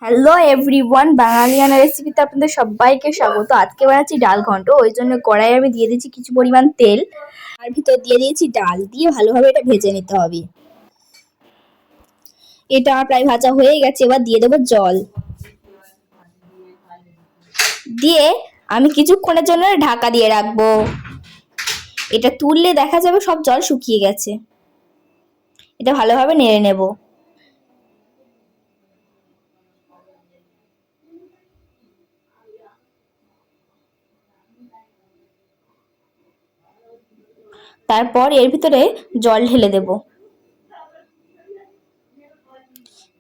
Hello everyone, বাঙালিয়ানা রেসিপিতে আপনাদের সবাইকে স্বাগত। আজকে বানাচ্ছি ডাল ঘন্ট। ওই জন্য কড়াইয়ে আমি দিয়ে দিচ্ছি কিছু পরিমাণ তেল, আর ভিতর দিয়ে দিয়েছি ডাল, দিয়ে ভালোভাবে এটা ভেজে নিতে হবে। এটা প্রায় ভাজা হয়ে গেছে, এবার দিয়ে দেবো জল, দিয়ে আমি কিছুক্ষণের জন্য ঢাকা দিয়ে রাখবো। এটা তুললে দেখা যাবে সব জল শুকিয়ে গেছে। এটা ভালোভাবে নেড়ে নেব। তারপর এর ভিতরে জল ঢেলে দেব,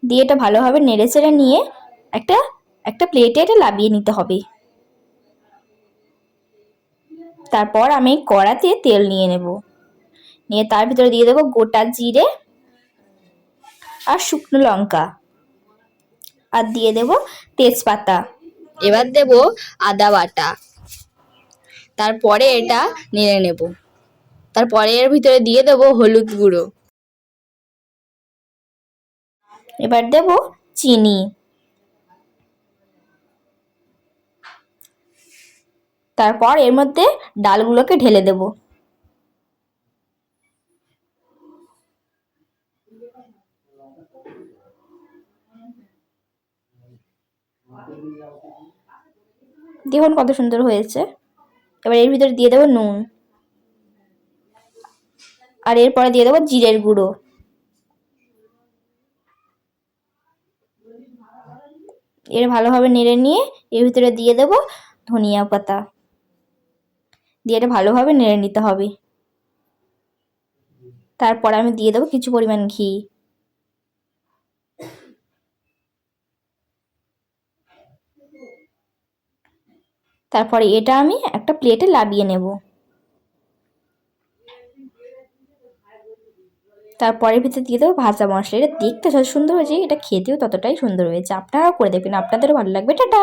দিয়ে এটা ভালোভাবে নেড়ে চেড়ে নিয়ে একটা একটা প্লেটে এটা নামিয়ে নিতে হবে। তারপর আমি কড়াতে তেল নিয়ে নেব, নিয়ে তার ভিতরে দিয়ে দেবো গোটা জিরে আর শুকনো লঙ্কা, আর দিয়ে দেব তেজপাতা। এবার দেব আদা বাটা, তারপরে এটা নেড়ে নেব। তারপরে এর ভিতরে দিয়ে দেব হলুদ গুঁড়ো, এবার দেব চিনি, তারপর এর মধ্যে ডালগুলোকে ঢেলে দেব। দেখুন কত সুন্দর হয়েছে। এবার এর ভিতরে দিয়ে দেবো নুন, আর এরপরে দিয়ে দেবো জিরের গুঁড়ো, এর ভালোভাবে নেড়ে নিয়ে এর ভিতরে দিয়ে দেব ধনিয়া পাতা, দিয়ে এটা ভালোভাবে নেড়ে নিতে হবে। তারপর আমি দিয়ে দেবো কিছু পরিমাণ ঘি, তারপরে এটা আমি একটা প্লেটে নামিয়ে নেব। তারপরে ভিতরে দিয়ে দেবো ভাজা মশলা। এটা দেখতে যত সুন্দর হয়েছে, এটা খেতেও ততটাই সুন্দর হয়েছে। আপনারাও করে দেখবেন, আপনাদেরও ভালো লাগবে। টাটা।